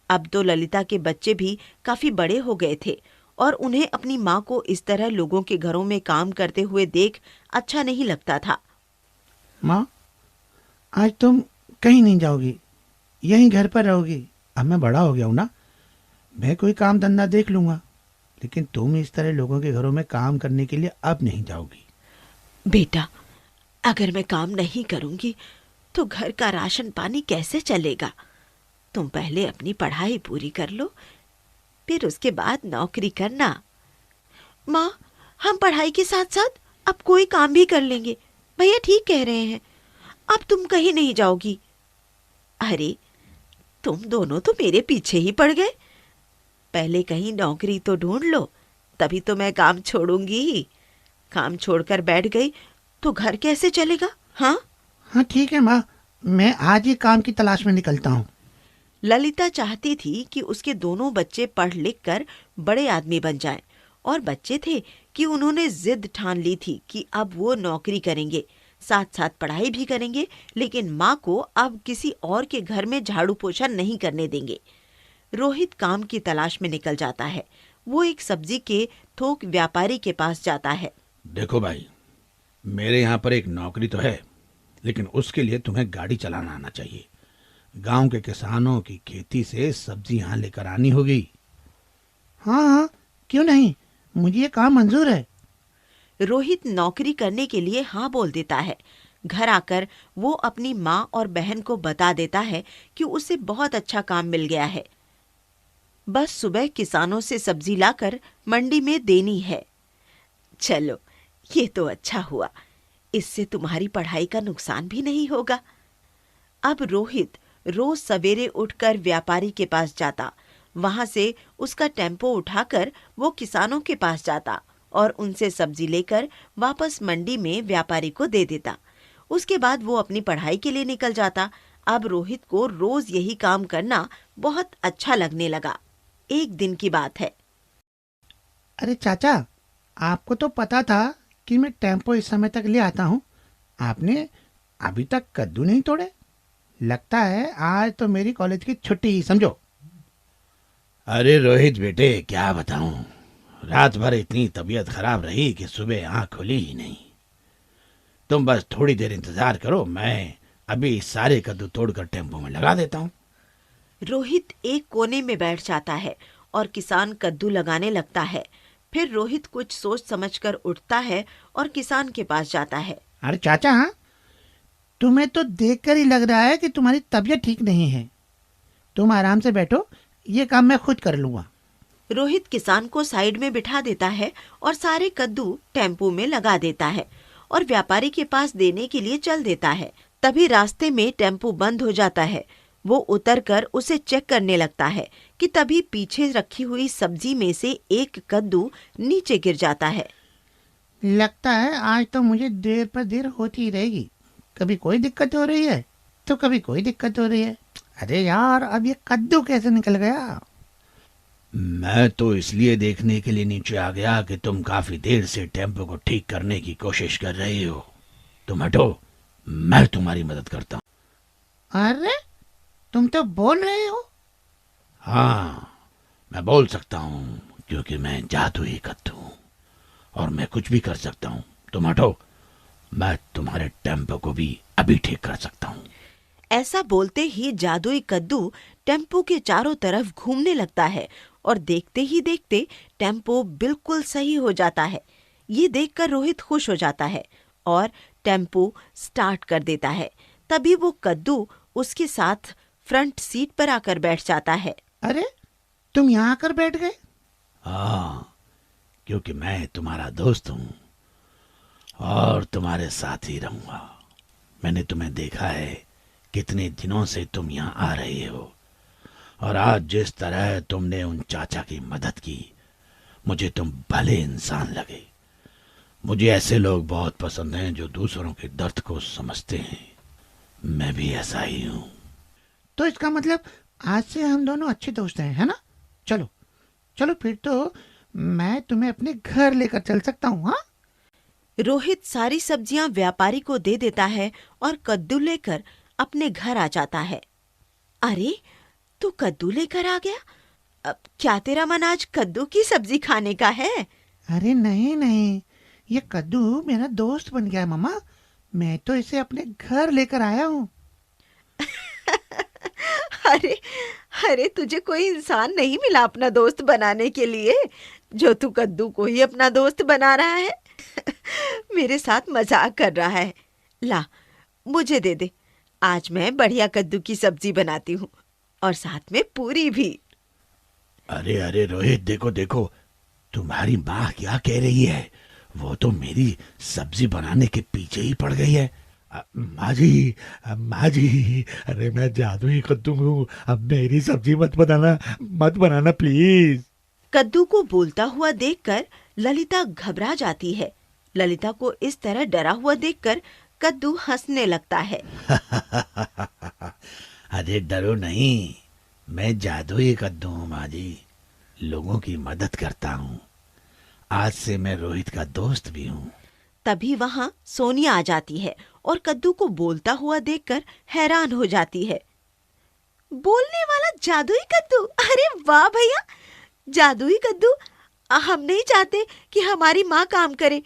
अब तो ललिता के बच्चे भी काफी बड़े हो गए थे और उन्हें अपनी माँ को इस तरह लोगों के घरों में काम करते हुए देख अच्छा नहीं लगता था। माँ, आज तुम कहीं नहीं जाओगी, यहीं घर पर रहोगी। अब मैं बड़ा हो गया हूँ ना, मैं कोई काम धंधा देख लूंगा, लेकिन तुम इस तरह लोगों के घरों में काम करने के लिए अब नहीं जाओगी। बेटा, अगर मैं काम नहीं करूंगी तो घर का राशन पानी कैसे चलेगा? तुम पहले अपनी पढ़ाई पूरी कर लो, फिर उसके बाद नौकरी करना। माँ, हम पढ़ाई के साथ साथ अब कोई काम भी कर लेंगे। भैया ठीक कह रहे हैं, अब तुम कहीं नहीं जाओगी। अरे, तुम दोनों तो मेरे पीछे ही पड़ गए। पहले कहीं नौकरी तो ढूंढ लो, तभी तो मैं काम छोड़ूंगी। काम छोड़कर बैठ गई तो घर कैसे चलेगा? हाँ हाँ ठीक है माँ, मैं आज ही काम की तलाश में निकलता हूँ। ललिता चाहती थी कि उसके दोनों बच्चे पढ़ लिख कर बड़े आदमी बन जाएं, और बच्चे थे कि उन्होंने जिद ठान ली थी कि अब वो नौकरी करेंगे, साथ साथ पढ़ाई भी करेंगे, लेकिन माँ को अब किसी और के घर में झाड़ू पोछा नहीं करने देंगे। रोहित काम की तलाश में निकल जाता है। वो एक सब्जी के थोक व्यापारी के पास जाता है। देखो भाई, मेरे यहाँ पर एक नौकरी तो है, लेकिन उसके लिए तुम्हें गाड़ी चलाना आना चाहिए। गांव के किसानों की खेती से सब्जी यहाँ लेकर आनी होगी। हाँ हाँ, क्यों नहीं, मुझे ये काम मंजूर है। रोहित नौकरी करने के लिए हाँ बोल देता है। घर आकर वो अपनी माँ और बहन को बता देता है कि उसे बहुत अच्छा काम मिल गया है। बस सुबह किसानों से सब्जी लाकर मंडी में देनी है। चलो, ये तो अच्छा हुआ, इससे तुम्हारी पढ़ाई का नुकसान भी नहीं होगा। अब रोहित रोज सवेरे उठकर व्यापारी के पास जाता। वहां से उसका टेम्पो उठाकर वो किसानों के पास जाता और उनसे सब्जी लेकर वापस मंडी में व्यापारी को दे देता। उसके बाद वो अपनी पढ़ाई के लिए निकल जाता। अब रोहित को रोज यही काम करना बहुत अच्छा लगने लगा। एक दिन की बात है। अरे चाचा, आपको तो पता था कि मैं टेम्पो इस समय तक ले आता हूँ, आपने अभी तक कद्दू नहीं तोड़े। लगता है आज तो मेरी कॉलेज की छुट्टी ही समझो। अरे रोहित बेटे, क्या बताऊं, रात भर इतनी तबीयत खराब रही कि सुबह आंख खुली ही नहीं। तुम बस थोड़ी देर इंतजार करो, मैं अभी सारे कद्दू तोड़कर टेम्पो में लगा देता हूँ। रोहित एक कोने में बैठ जाता है और किसान कद्दू लगाने लगता है। फिर रोहित कुछ सोच समझकर उठता है और किसान के पास जाता है। अरे चाचा, हाँ, तुम्हें तो देखकर ही लग रहा है कि तुम्हारी तबीयत ठीक नहीं है। तुम आराम से बैठो, ये काम मैं खुद कर लूंगा। रोहित किसान को साइड में बिठा देता है और सारे कद्दू टेम्पो में लगा देता है और व्यापारी के पास देने के लिए चल देता है। तभी रास्ते में टेम्पो बंद हो जाता है। वो उतरकर उसे चेक करने लगता है कि तभी पीछे रखी हुई सब्जी में से एक कद्दू नीचे गिर जाता है। लगता है आज तो मुझे देर पर देर होती ही रहेगी। कभी कोई दिक्कत हो रही है तो कभी कोई दिक्कत हो रही है। अरे यार, अब ये कद्दू कैसे निकल गया? मैं तो इसलिए देखने के लिए नीचे आ गया कि तुम काफी देर से टेम्पो को ठीक करने की कोशिश कर रही हो। तुम हटो, मैं तुम्हारी मदद करता हूँ। अरे तुम तो बोल रहे हो? हाँ, मैं बोल सकता हूँ क्योंकि मैं जादुई कद्दू हूँ और मैं कुछ भी कर सकता हूँ। तुम हटो, मैं तुम्हारे टेम्पो को भी अभी ठीक कर सकता हूँ। ऐसा बोलते ही जादुई कद्दू टेम्पो के चारों तरफ घूमने लगता है और देखते ही देखते टेम्पो बिल्कुल सही हो जाता है। ये देखकर रोहित खुश हो जाता है और टेम्पो स्टार्ट कर देता है। तभी वो कद्दू उसके साथ फ्रंट सीट पर आकर बैठ जाता है। अरे तुम यहाँ आकर बैठ गए? हाँ, क्योंकि मैं तुम्हारा दोस्त हूँ और तुम्हारे साथ ही रहूंगा। मैंने तुम्हें देखा है, कितने दिनों से तुम यहाँ आ रहे हो और आज जिस तरह तुमने उन चाचा की मदद की, मुझे तुम भले इंसान लगे। मुझे ऐसे लोग बहुत पसंद हैं जो दूसरों के दर्द को समझते हैं। मैं भी ऐसा ही हूँ। तो इसका मतलब आज से हम दोनों अच्छे दोस्त हैं, है ना? चलो चलो, फिर तो मैं तुम्हें अपने घर लेकर चल सकता हूँ। हाँ, रोहित सारी सब्जियां व्यापारी को दे देता है और कद्दू लेकर अपने घर आ जाता है। अरे, तू कद्दू लेकर आ गया? अब क्या तेरा मन आज कद्दू की सब्जी खाने का है? अरे नहीं नहीं, ये कद्दू मेरा दोस्त बन गया है मम्मा। मैं तो इसे अपने घर लेकर आया हूँ। अरे अरे, तुझे कोई इंसान नहीं मिला अपना दोस्त बनाने के लिए जो तू कद्दू को ही अपना दोस्त बना रहा है? मेरे साथ मजाक कर रहा है। ला, मुझे दे दे। आज मैं बढ़िया कद्दू की सब्जी बनाती हूँ और साथ में पूरी भी। अरे अरे रोहित, देखो देखो, तुम्हारी माँ क्या कह रही है। वो तो मेरी सब्जी बनाने के पीछे ही पड़ गई है। माँ जी, माँ जी, अरे मैं जादुई कद्दू हूँ, अब मेरी सब्जी मत बनाना प्लीज। कद्दू को बोलता हुआ देखकर ललिता घबरा जाती है। ललिता को इस तरह डरा हुआ देखकर कद्दू हंसने लगता है। अरे डरो नहीं, मैं जादुई कद्दू हूँ माँ जी। लोगों की मदद करता हूँ। आज से मैं रोहित का दोस्त भी हूँ। तभी वहां सोनिया आ जाती है और कद्दू को बोलता हुआ देखकर हैरान हो जाती है। बोलने वाला जादुई कद्दू! अरे वाह भैया, जादुई कद्दू! हम नहीं चाहते कि हमारी माँ काम करे,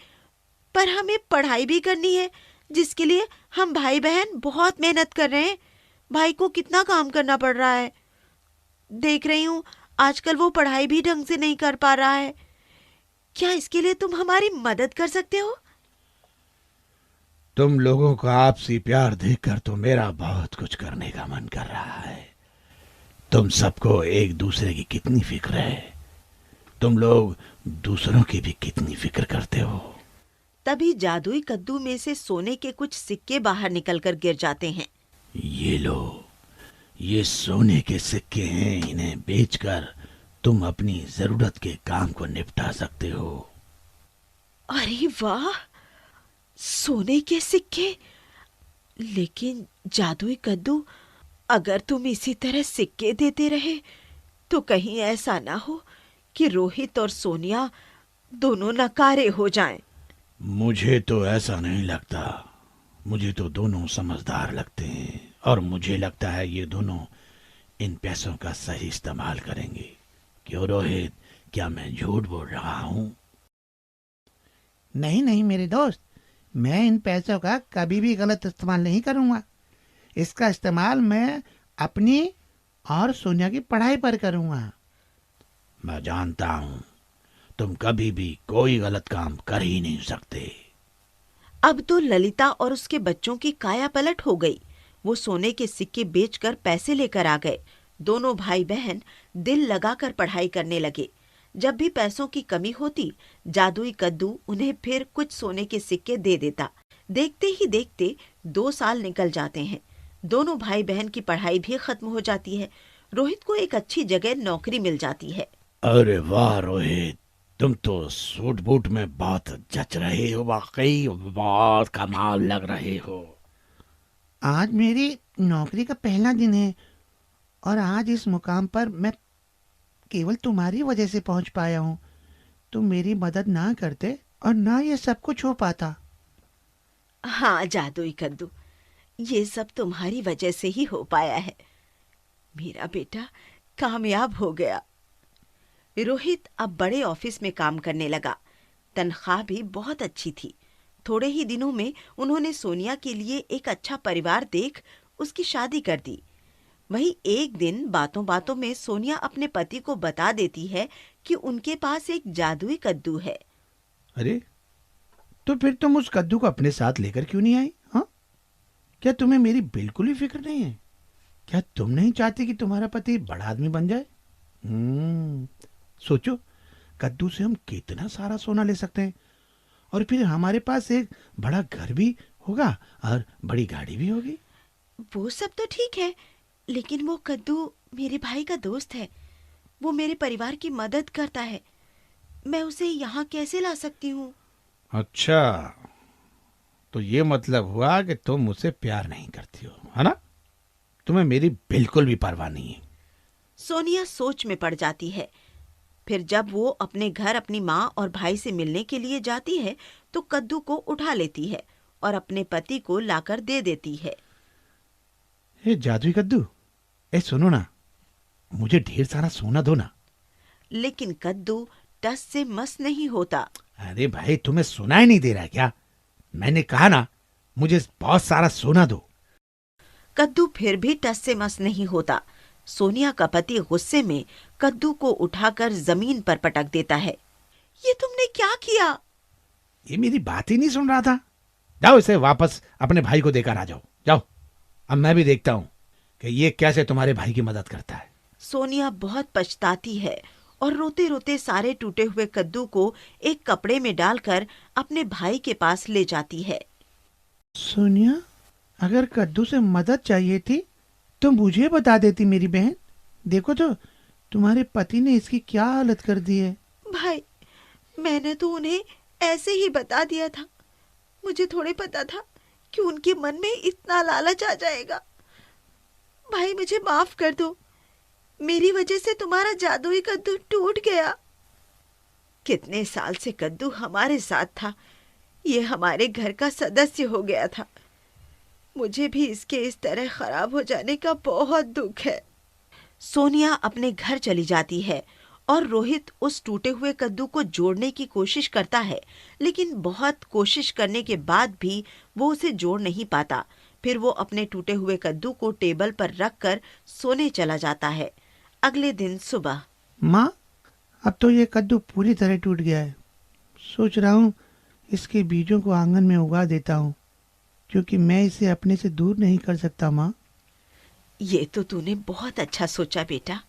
पर हमें पढ़ाई भी करनी है, जिसके लिए हम भाई बहन बहुत मेहनत कर रहे हैं। भाई को कितना काम करना पड़ रहा है। देख रही हूँ आजकल वो पढ़ाई भी ढंग से नहीं कर पा रहा है। क्या इसके लिए तुम हमारी मदद कर सकते हो? तुम लोगों का आपसी प्यार देखकर तो मेरा बहुत कुछ करने का मन कर रहा है। तुम सबको एक दूसरे की कितनी फिक्र है। तुम लोग दूसरों की भी कितनी फिक्र करते हो। तभी जादुई कद्दू में से सोने के कुछ सिक्के बाहर निकलकर गिर जाते हैं। ये लो, ये सोने के सिक्के हैं। इन्हें बेचकर तुम अपनी जरूरत के काम को निपटा सकते हो। अरे वाह, सोने के सिक्के! लेकिन जादुई कद्दू, अगर तुम इसी तरह सिक्के देते रहे तो कहीं ऐसा ना हो कि रोहित और सोनिया दोनों नकारे हो जाएं। मुझे तो ऐसा नहीं लगता। मुझे तो दोनों समझदार लगते हैं और मुझे लगता है ये दोनों इन पैसों का सही इस्तेमाल करेंगे। क्यों रोहित, क्या मैं झूठ बोल रहा हूँ? नहीं नहीं मेरे दोस्त, मैं इन पैसों का कभी भी गलत इस्तेमाल नहीं करूँगा। इसका इस्तेमाल मैं अपनी और सोनिया की पढ़ाई पर करूँगा। मैं जानता हूँ, तुम कभी भी कोई गलत काम कर ही नहीं सकते। अब तो ललिता और उसके बच्चों की काया पलट हो गई। वो सोने के सिक्के बेचकर पैसे लेकर आ गए। दोनों भाई बहन दिल लगाकर पढ़ाई करने लगे। जब भी पैसों की कमी होती, जादुई कद्दू उन्हें फिर कुछ सोने के सिक्के दे देता। देखते ही देखते 2 साल निकल जाते हैं। दोनों भाई बहन की पढ़ाई भी खत्म हो जाती है। रोहित को एक अच्छी जगह नौकरी मिल जाती है। अरे वाह रोहित, तुम तो सूट बूट में बहुत जच रहे हो। वाकई बहुत कमाल लग रहे हो। आज मेरी नौकरी का पहला दिन है और आज इस मुकाम पर मैं केवल तुम्हारी वजह से पहुंच पाया हूँ। तुम मेरी मदद ना करते और ना ये सब कुछ हो पाता। हाँ जादुई कद्दू, ये सब तुम्हारी वजह से ही हो पाया है। मेरा बेटा कामयाब हो गया। रोहित अब बड़े ऑफिस में काम करने लगा। तनख्वाह भी बहुत अच्छी थी। थोड़े ही दिनों में उन्होंने सोनिया के लिए एक अच्छा परिवार देख उसकी शादी कर दी। वही एक दिन बातों बातों में सोनिया अपने पति को बता देती है कि उनके पास एक जादुई कद्दू है। अरे, तो फिर तुम उस कद्दू को अपने साथ लेकर क्यों नहीं आई? हाँ, क्या तुम्हें मेरी बिल्कुल ही फिक्र नहीं है? क्या तुम नहीं चाहती कि तुम्हारा पति बड़ा आदमी बन जाए? सोचो, कद्दू से हम कितना सारा सोना ले सकते हैं और फिर हमारे पास एक बड़ा घर भी होगा और बड़ी गाड़ी भी होगी। वो सब तो ठीक है, लेकिन वो कद्दू मेरे भाई का दोस्त है। वो मेरे परिवार की मदद करता है। मैं उसे यहाँ कैसे ला सकती हूँ? अच्छा, तो ये मतलब हुआ कि तुम मुझसे प्यार नहीं करती हो, है ना? तुम्हें मेरी बिल्कुल भी परवाह नहीं है। सोनिया सोच में पड़ जाती है। फिर जब वो अपने घर अपनी माँ और भाई से मिलने के लिए जाती है तो कद्दू को उठा लेती है और अपने पति को लाकर दे देती है। ए जादुई कद्दू, ए सुनो ना, मुझे ढेर सारा सोना दो ना। लेकिन कद्दू टस से मस नहीं होता। अरे भाई, तुम्हें सुनाई नहीं दे रहा क्या? मैंने कहा ना, मुझे बहुत सारा सोना दो। कद्दू फिर भी टस से मस नहीं होता। सोनिया का पति गुस्से में कद्दू को उठाकर जमीन पर पटक देता है। ये तुमने क्या किया? ये मेरी बात ही नहीं सुन रहा था। जाओ, इसे वापस अपने भाई को देकर आ जाओ। जाओ, अब मैं भी देखता हूँ कि ये कैसे तुम्हारे भाई की मदद करता है। सोनिया बहुत पछताती है और रोते रोते सारे टूटे हुए कद्दू को एक कपड़े में डालकर अपने भाई के पास ले जाती है। सोनिया, अगर कद्दू से मदद चाहिए थी तो मुझे बता देती मेरी बहन। देखो तो तुम्हारे पति ने इसकी क्या हालत कर दी है। भाई, मैंने तो उन्हें ऐसे ही बता दिया था। मुझे थोड़े पता था कि उनके मन में इतना लालच आ जाएगा। भाई, मुझे माफ कर दो। मेरी वजह से तुम्हारा जादुई कद्दू टूट गया। कितने साल से कद्दू हमारे साथ था। ये हमारे घर का सदस्य हो गया था। मुझे भी इसके इस तरह खराब हो जाने का बहुत दुख है। सोनिया अपने घर चली जाती है और रोहित उस टूटे हुए कद्दू को जोड़ने की कोशिश करता है, लेकिन बहुत कोशिश करने के बाद भी वो उसे जोड़ नहीं पाता। फिर वो अपने टूटे हुए कद्दू को टेबल पर रखकर सोने चला जाता है। अगले दिन सुबह। माँ, अब तो ये कद्दू पूरी तरह टूट गया है। सोच रहा हूँ इसके बीजों को आंगन में उगा देता हूँ, क्योंकि मैं इसे अपने से दूर नहीं कर सकता। माँ, ये तो तूने बहुत अच्छा सोचा बेटा।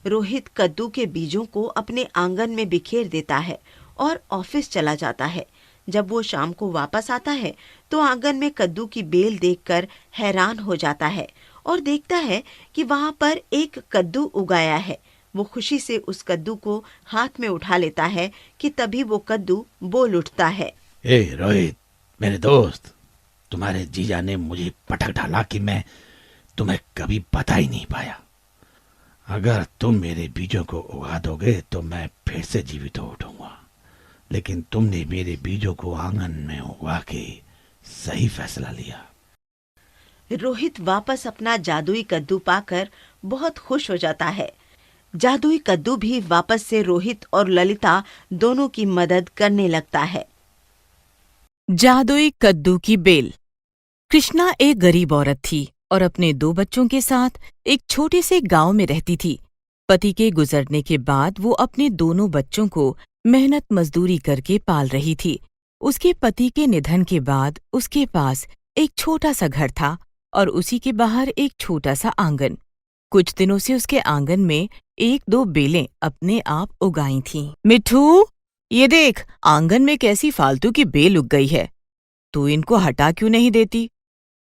रोहित कद्दू के बीजों को अपने आंगन में बिखेर देता है और ऑफिस चला जाता है। जब वो शाम को वापस आता है तो आंगन में कद्दू की बेल देखकर हैरान हो जाता है और देखता है कि वहां पर एक कद्दू उगाया है। वो खुशी से उस कद्दू को हाथ में उठा लेता है कि तभी वो कद्दू बोल उठता है। ए रोहित, मेरे दोस्त, तुम्हारे जीजा ने मुझे पटक डाला कि मैं तुम्हें कभी बता ही नहीं पाया। अगर तुम मेरे बीजों को उगा दोगे तो मैं फिर से जीवित हो उठूंगा, लेकिन तुमने मेरे बीजों को आंगन में उगा के सही फैसला लिया। रोहित वापस अपना जादुई कद्दू पाकर बहुत खुश हो जाता है। जादुई कद्दू भी वापस से रोहित और ललिता दोनों की मदद करने लगता है। जादुई कद्दू की बेल। कृष्णा एक गरीब औरत थी और अपने 2 बच्चों के साथ एक छोटे से गांव में रहती थी। पति के गुजरने के बाद वो अपने दोनों बच्चों को मेहनत मजदूरी करके पाल रही थी। उसके पति के निधन के बाद उसके पास एक छोटा सा घर था और उसी के बाहर एक छोटा सा आंगन। कुछ दिनों से उसके आंगन में 1-2 बेलें अपने आप उगाई थीं। मिठू, ये देख, आंगन में कैसी फालतू की बेल उग गई है। तू इनको हटा क्यों नहीं देती?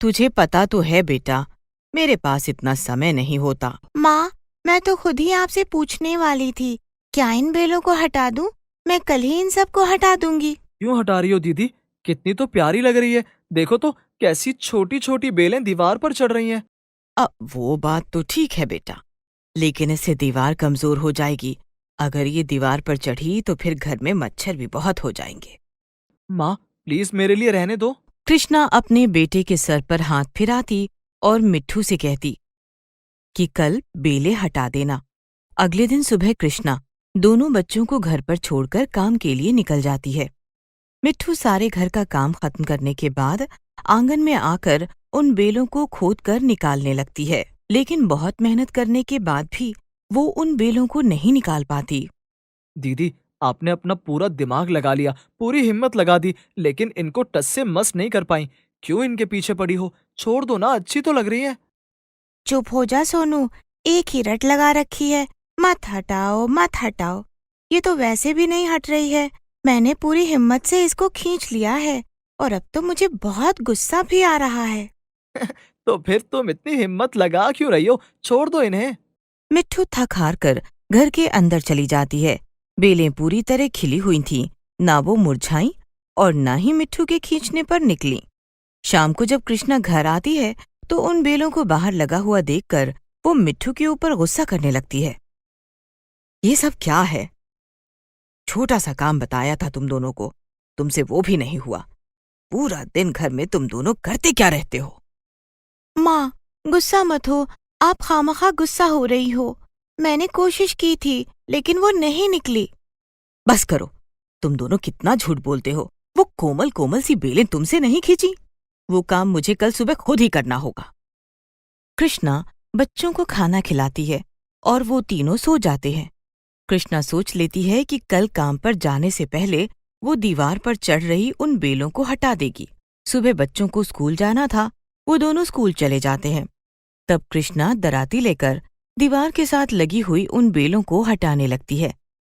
तुझे पता तो है बेटा, मेरे पास इतना समय नहीं होता। माँ, मैं तो खुद ही आपसे पूछने वाली थी, क्या इन बेलों को हटा दूं? मैं कल ही इन सबको हटा दूंगी। क्यों हटा रही हो दीदी? कितनी तो प्यारी लग रही है। देखो तो कैसी छोटी छोटी बेलें दीवार पर चढ़ रही हैं। वो बात तो ठीक है बेटा, लेकिन इससे दीवार कमजोर हो जाएगी। अगर ये दीवार पर चढ़ी तो फिर घर में मच्छर भी बहुत हो जाएंगे। माँ, प्लीज मेरे लिए रहने दो। कृष्णा अपने बेटे के सर पर हाथ फिराती और मिट्ठू से कहती कि कल बेले हटा देना। अगले दिन सुबह कृष्णा दोनों बच्चों को घर पर छोड़कर काम के लिए निकल जाती है। मिट्ठू सारे घर का काम खत्म करने के बाद आंगन में आकर उन बेलों को खोदकर निकालने लगती है, लेकिन बहुत मेहनत करने के बाद भी वो उन बेलों को नहीं निकाल पाती। दीदी, आपने अपना पूरा दिमाग लगा लिया, पूरी हिम्मत लगा दी, लेकिन इनको टस से मस नहीं कर पाई। क्यों इनके पीछे पड़ी हो? छोड़ दो ना, अच्छी तो लग रही है। चुप हो जा सोनू, एक ही रट लगा रखी है। मत हटाओ मत हटाओ, ये तो वैसे भी नहीं हट रही है। मैंने पूरी हिम्मत से इसको खींच लिया है और अब तो मुझे बहुत गुस्सा भी आ रहा है। तो फिर तुम इतनी हिम्मत लगा क्यों रही हो? छोड़ दो इन्हें। मिट्ठू थक हार कर घर के अंदर चली जाती है। बेलें पूरी तरह खिली हुई थीं, ना वो मुरझाईं और ना ही मिट्ठू के खींचने पर निकलीं। शाम को जब कृष्णा घर आती है तो उन बेलों को बाहर लगा हुआ देखकर वो मिट्ठू के ऊपर गुस्सा करने लगती है। ये सब क्या है? छोटा सा काम बताया था तुम दोनों को, तुमसे वो भी नहीं हुआ। पूरा दिन घर में तुम दोनों करते क्या रहते हो? माँ, गुस्सा मत हो, आप खामखा गुस्सा हो रही हो। मैंने कोशिश की थी लेकिन वो नहीं निकली। बस करो, तुम दोनों कितना झूठ बोलते हो। वो कोमल कोमल सी बेलें तुमसे नहीं खींची। वो काम मुझे कल सुबह खुद ही करना होगा। कृष्णा बच्चों को खाना खिलाती है और वो तीनों सो जाते हैं। कृष्णा सोच लेती है कि कल काम पर जाने से पहले वो दीवार पर चढ़ रही उन बेलों को हटा देगी। सुबह बच्चों को स्कूल जाना था, वो दोनों स्कूल चले जाते हैं। तब कृष्णा दराती लेकर दीवार के साथ लगी हुई उन बेलों को हटाने लगती है,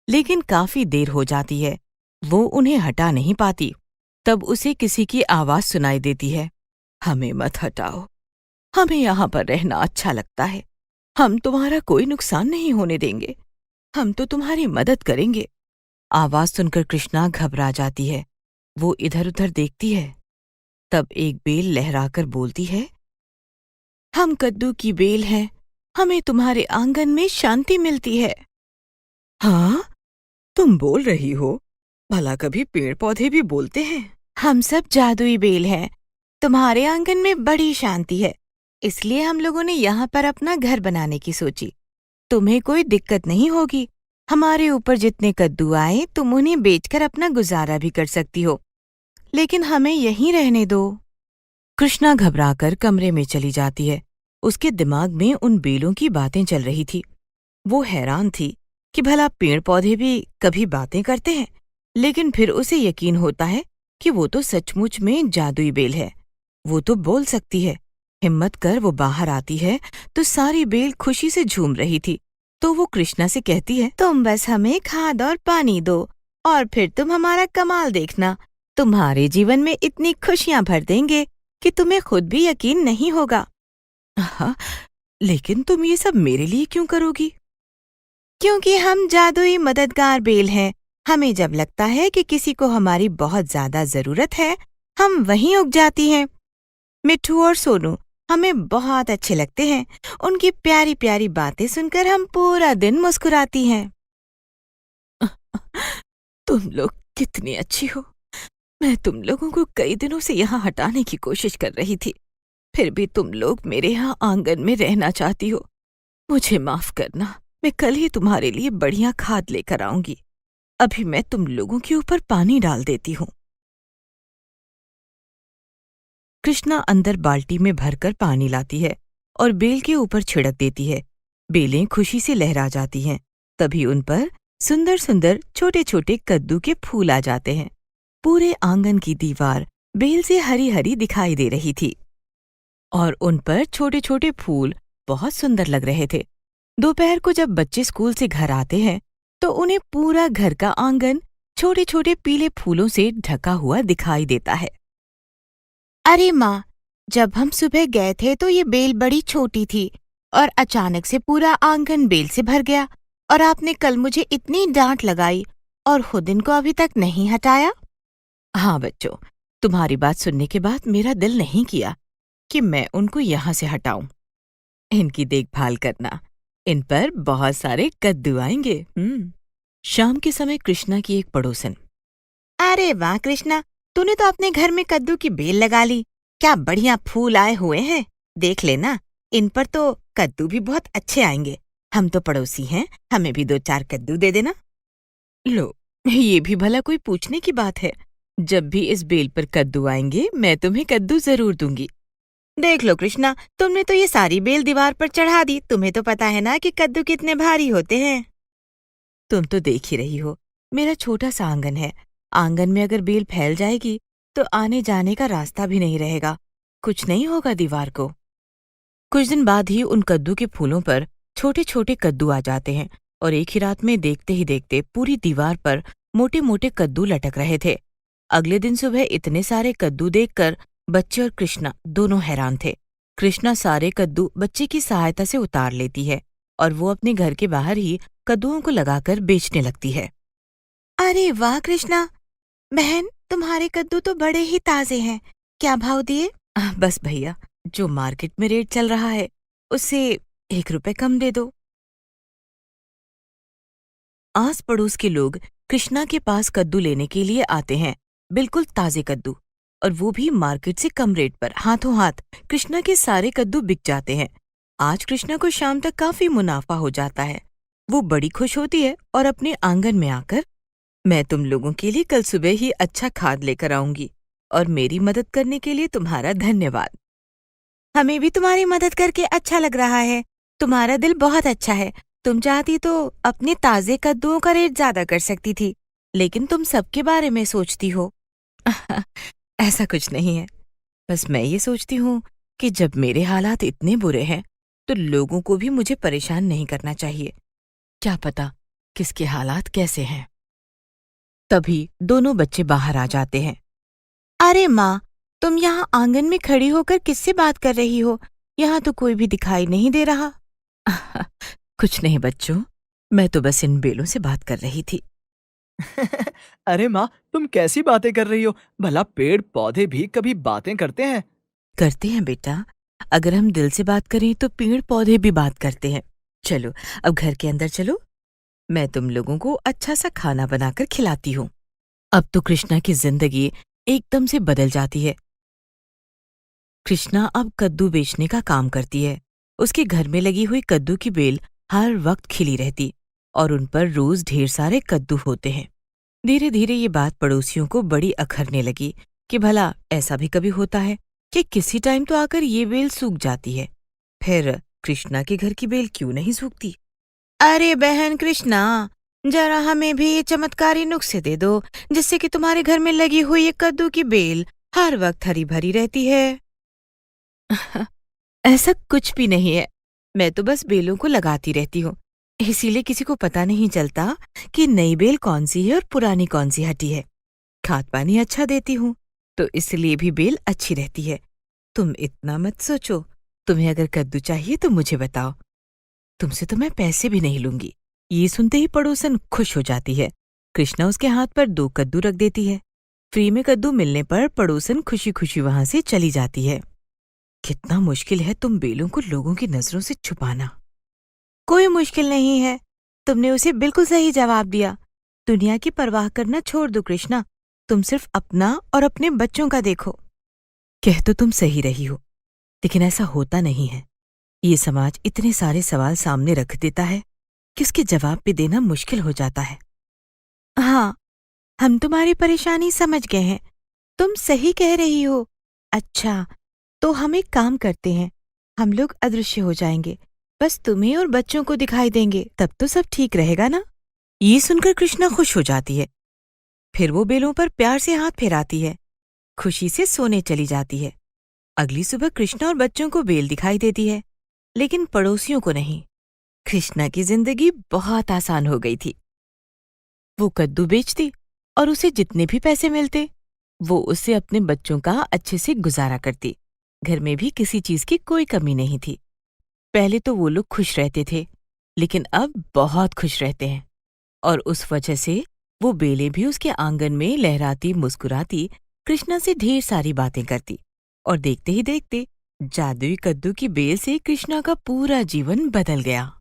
लेकिन काफी देर हो जाती है। वो उन्हें हटा नहीं पाती। तब उसे किसी की आवाज सुनाई देती है, हमें मत हटाओ, हमें यहाँ पर रहना अच्छा लगता है। हम तुम्हारा कोई नुकसान नहीं होने देंगे, हम तो तुम्हारी मदद करेंगे। आवाज सुनकर कृष्णा घबरा जाती है। वो इधर उधर देखती है। तब एक बेल लहराकर बोलती है, हम कद्दू की बेल हैं, हमें तुम्हारे आंगन में शांति मिलती है। हाँ, तुम बोल रही हो? भला कभी पेड़ पौधे भी बोलते हैं? हम सब जादुई बेल हैं, तुम्हारे आंगन में बड़ी शांति है, इसलिए हम लोगों ने यहाँ पर अपना घर बनाने की सोची। तुम्हें कोई दिक्कत नहीं होगी। हमारे ऊपर जितने कद्दू आए तुम उन्हें बेचकर अपना गुजारा भी कर सकती हो, लेकिन हमें यहीं रहने दो। कृष्णा घबराकर कमरे में चली जाती है। उसके दिमाग में उन बेलों की बातें चल रही थी। वो हैरान थी कि भला पेड़ पौधे भी कभी बातें करते हैं, लेकिन फिर उसे यकीन होता है कि वो तो सचमुच में जादुई बेल है। वो तो बोल सकती है। हिम्मत कर वो बाहर आती है तो सारी बेल खुशी से झूम रही थी। तो वो कृष्णा से कहती है, तुम बस हमें खाद और पानी दो और फिर तुम हमारा कमाल देखना। तुम्हारे जीवन में इतनी खुशियां भर देंगे कि तुम्हें खुद भी यकीन नहीं होगा। हाँ, लेकिन तुम ये सब मेरे लिए क्यों करोगी? क्योंकि हम जादुई मददगार बेल हैं। हमें जब लगता है कि किसी को हमारी बहुत ज्यादा जरूरत है, हम वहीं उग जाती हैं। मिट्ठू और सोनू हमें बहुत अच्छे लगते हैं। उनकी प्यारी प्यारी बातें सुनकर हम पूरा दिन मुस्कुराती हैं। तुम लोग कितनी अच्छी हो। मैं तुम लोगों को कई दिनों से यहाँ हटाने की कोशिश कर रही थी, फिर भी तुम लोग मेरे यहाँ आंगन में रहना चाहती हो। मुझे माफ करना, मैं कल ही तुम्हारे लिए बढ़िया खाद लेकर आऊंगी। अभी मैं तुम लोगों के ऊपर पानी डाल देती हूँ। कृष्णा अंदर बाल्टी में भरकर पानी लाती है और बेल के ऊपर छिड़क देती है। बेलें खुशी से लहरा जाती हैं। तभी उन पर सुंदर सुंदर छोटे छोटे कद्दू के फूल आ जाते हैं। पूरे आंगन की दीवार बेल से हरी हरी दिखाई दे रही थी और उन पर छोटे छोटे फूल बहुत सुंदर लग रहे थे। दोपहर को जब बच्चे स्कूल से घर आते हैं तो उन्हें पूरा घर का आंगन छोटे छोटे पीले फूलों से ढका हुआ दिखाई देता है। अरे माँ, जब हम सुबह गए थे तो ये बेल बड़ी छोटी थी और अचानक से पूरा आंगन बेल से भर गया और आपने कल मुझे इतनी डांट लगाई और खुद इनको अभी तक नहीं हटाया। हाँ बच्चों, तुम्हारी बात सुनने के बाद मेरा दिल नहीं किया कि मैं उनको यहाँ से हटाऊं। इनकी देखभाल करना, इन पर बहुत सारे कद्दू आएंगे। शाम के समय कृष्णा की एक पड़ोसन, अरे वाह कृष्णा, तूने तो अपने घर में कद्दू की बेल लगा ली। क्या बढ़िया फूल आए हुए हैं। देख लेना, इन पर तो कद्दू भी बहुत अच्छे आएंगे। हम तो पड़ोसी हैं, हमें भी 2-4 कद्दू दे देना। लो, ये भी भला कोई पूछने की बात है। जब भी इस बेल पर कद्दू आएंगे मैं तुम्हें कद्दू जरूर दूंगी। देख लो कृष्णा, तुमने तो ये सारी बेल दीवार पर चढ़ा दी। तुम्हें तो पता है ना कि कद्दू कितने भारी होते हैं। तुम तो देख ही रही हो, मेरा छोटा सा आंगन है। आंगन में अगर बेल फैल जाएगी तो आने जाने का रास्ता भी नहीं रहेगा, कुछ नहीं होगा दीवार को। कुछ दिन बाद ही उन कद्दू के फूलों पर छोटे छोटे कद्दू आ जाते हैं और एक ही रात में देखते ही देखते पूरी दीवार पर मोटे मोटे कद्दू लटक रहे थे। अगले दिन सुबह इतने सारे कद्दू देखकर बच्चे और कृष्णा दोनों हैरान थे। कृष्णा सारे कद्दू बच्चे की सहायता से उतार लेती है और वो अपने घर के बाहर ही कद्दुओं को लगाकर बेचने लगती है। अरे वाह कृष्णा, बहन तुम्हारे कद्दू तो बड़े ही ताजे हैं। क्या भाव दिए? बस भैया, जो मार्केट में रेट चल रहा है उससे 1 रुपए कम दे दो। आस पड़ोस के लोग कृष्णा के पास कद्दू लेने के लिए आते हैं, बिल्कुल ताजे कद्दू, और वो भी मार्केट से कम रेट पर। हाथों हाथ कृष्णा के सारे कद्दू बिक जाते हैं। आज कृष्णा को शाम तक काफी मुनाफा हो जाता है। वो बड़ी खुश होती है और अपने आंगन में आकर, मैं तुम लोगों के लिए कल सुबह ही अच्छा खाद लेकर आऊंगी और मेरी मदद करने के लिए तुम्हारा धन्यवाद। हमें भी तुम्हारी मदद करके अच्छा लग रहा है। तुम्हारा दिल बहुत अच्छा है। तुम चाहती तो अपने ताजे कद्दूओं का रेट ज्यादा कर सकती थी, लेकिन तुम सबके बारे में सोचती हो। ऐसा कुछ नहीं है, बस मैं ये सोचती हूँ कि जब मेरे हालात इतने बुरे हैं तो लोगों को भी मुझे परेशान नहीं करना चाहिए। क्या पता किसके हालात कैसे हैं। तभी दोनों बच्चे बाहर आ जाते हैं। अरे माँ, तुम यहाँ आंगन में खड़ी होकर किससे बात कर रही हो? यहाँ तो कोई भी दिखाई नहीं दे रहा। कुछ नहीं बच्चों, मैं तो बस इन बेलों से बात कर रही थी। अरे माँ, तुम कैसी बातें कर रही हो? भला पेड़ पौधे भी कभी बातें करते हैं? करते हैं बेटा, अगर हम दिल से बात करें तो पेड़ पौधे भी बात करते हैं। चलो अब घर के अंदर चलो, मैं तुम लोगों को अच्छा सा खाना बनाकर खिलाती हूँ। अब तो कृष्णा की जिंदगी एकदम से बदल जाती है। कृष्णा अब कद्दू बेचने का काम करती है। उसके घर में लगी हुई कद्दू की बेल हर वक्त खिली रहती और उन पर रोज ढेर सारे कद्दू होते हैं। धीरे धीरे ये बात पड़ोसियों को बड़ी अखरने लगी कि भला ऐसा भी कभी होता है कि किसी टाइम तो आकर ये बेल सूख जाती है, फिर कृष्णा के घर की बेल क्यों नहीं सूखती? अरे बहन कृष्णा, जरा हमें भी ये चमत्कारी नुस्खे दे दो जिससे कि तुम्हारे घर में लगी हुई ये कद्दू की बेल हर वक्त हरी भरी रहती है। ऐसा कुछ भी नहीं है, मैं तो बस बेलों को लगाती रहती हूँ, इसीलिए किसी को पता नहीं चलता कि नई बेल कौन सी है और पुरानी कौन सी हटी है। खाद पानी अच्छा देती हूँ तो इसलिए भी बेल अच्छी रहती है। तुम इतना मत सोचो, तुम्हें अगर कद्दू चाहिए तो मुझे बताओ, तुमसे तो मैं पैसे भी नहीं लूंगी। ये सुनते ही पड़ोसन खुश हो जाती है। कृष्णा उसके हाथ पर 2 कद्दू रख देती है। फ्री में कद्दू मिलने पर पड़ोसन खुशी खुशी वहां से चली जाती है। कितना मुश्किल है तुम बेलों को लोगों की नजरों से छुपाना। कोई मुश्किल नहीं है, तुमने उसे बिल्कुल सही जवाब दिया। दुनिया की परवाह करना छोड़ दो कृष्णा, तुम सिर्फ अपना और अपने बच्चों का देखो। कह तो तुम सही रही हो, लेकिन ऐसा होता नहीं है। ये समाज इतने सारे सवाल सामने रख देता है कि उसके जवाब भी देना मुश्किल हो जाता है। हाँ, हम तुम्हारी परेशानी समझ गए हैं, तुम सही कह रही हो। अच्छा, तो हम एक काम करते हैं, हम लोग अदृश्य हो जाएंगे, बस तुम्हें और बच्चों को दिखाई देंगे, तब तो सब ठीक रहेगा ना? ये सुनकर कृष्णा खुश हो जाती है। फिर वो बेलों पर प्यार से हाथ फेराती है, खुशी से सोने चली जाती है। अगली सुबह कृष्णा और बच्चों को बेल दिखाई देती है, लेकिन पड़ोसियों को नहीं। कृष्णा की जिंदगी बहुत आसान हो गई थी। वो कद्दू बेचती और उसे जितने भी पैसे मिलते वो उससे अपने बच्चों का अच्छे से गुजारा करती। घर में भी किसी चीज की कोई कमी नहीं थी। पहले तो वो लोग खुश रहते थे, लेकिन अब बहुत खुश रहते हैं, और उस वजह से वो बेलें भी उसके आंगन में लहराती मुस्कुराती कृष्णा से ढेर सारी बातें करती, और देखते ही देखते जादुई कद्दू की बेल से कृष्णा का पूरा जीवन बदल गया।